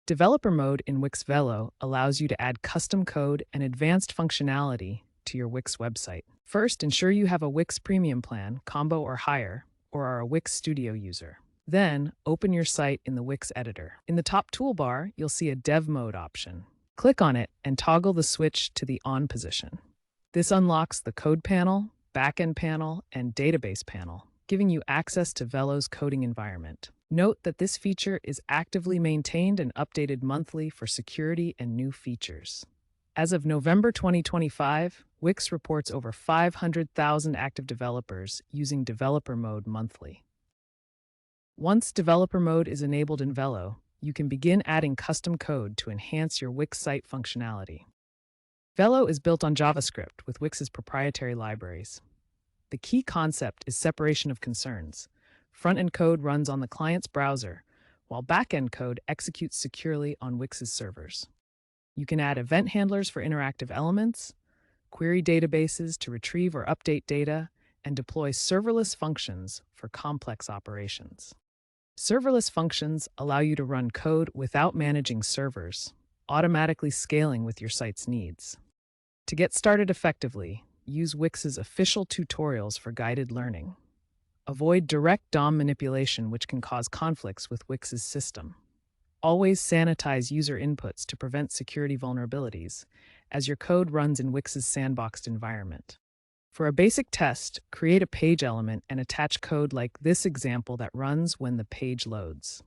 Developer mode in Wix Velo allows you to add custom code and advanced functionality to your Wix website. First, ensure you have a Wix Premium plan, combo or higher, or are a Wix Studio user. Then, open your site in the Wix editor. In the top toolbar, you'll see a Dev Mode option. Click on it and toggle the switch to the On position. This unlocks the Code panel, Backend panel, and Database panel, giving you access to Velo's coding environment. Note that this feature is actively maintained and updated monthly for security and new features. As of November 2025, Wix reports over 500,000 active developers using developer mode monthly. Once developer mode is enabled in Velo, you can begin adding custom code to enhance your Wix site functionality. Velo is built on JavaScript with Wix's proprietary libraries. The key concept is separation of concerns. Front-end code runs on the client's browser, while back-end code executes securely on Wix's servers. You can add event handlers for interactive elements, query databases to retrieve or update data, and deploy serverless functions for complex operations. Serverless functions allow you to run code without managing servers, automatically scaling with your site's needs. To get started effectively, use Wix's official tutorials for guided learning. Avoid direct DOM manipulation, which can cause conflicts with Wix's system. Always sanitize user inputs to prevent security vulnerabilities, as your code runs in Wix's sandboxed environment. For a basic test, create a page element and attach code like this example that runs when the page loads.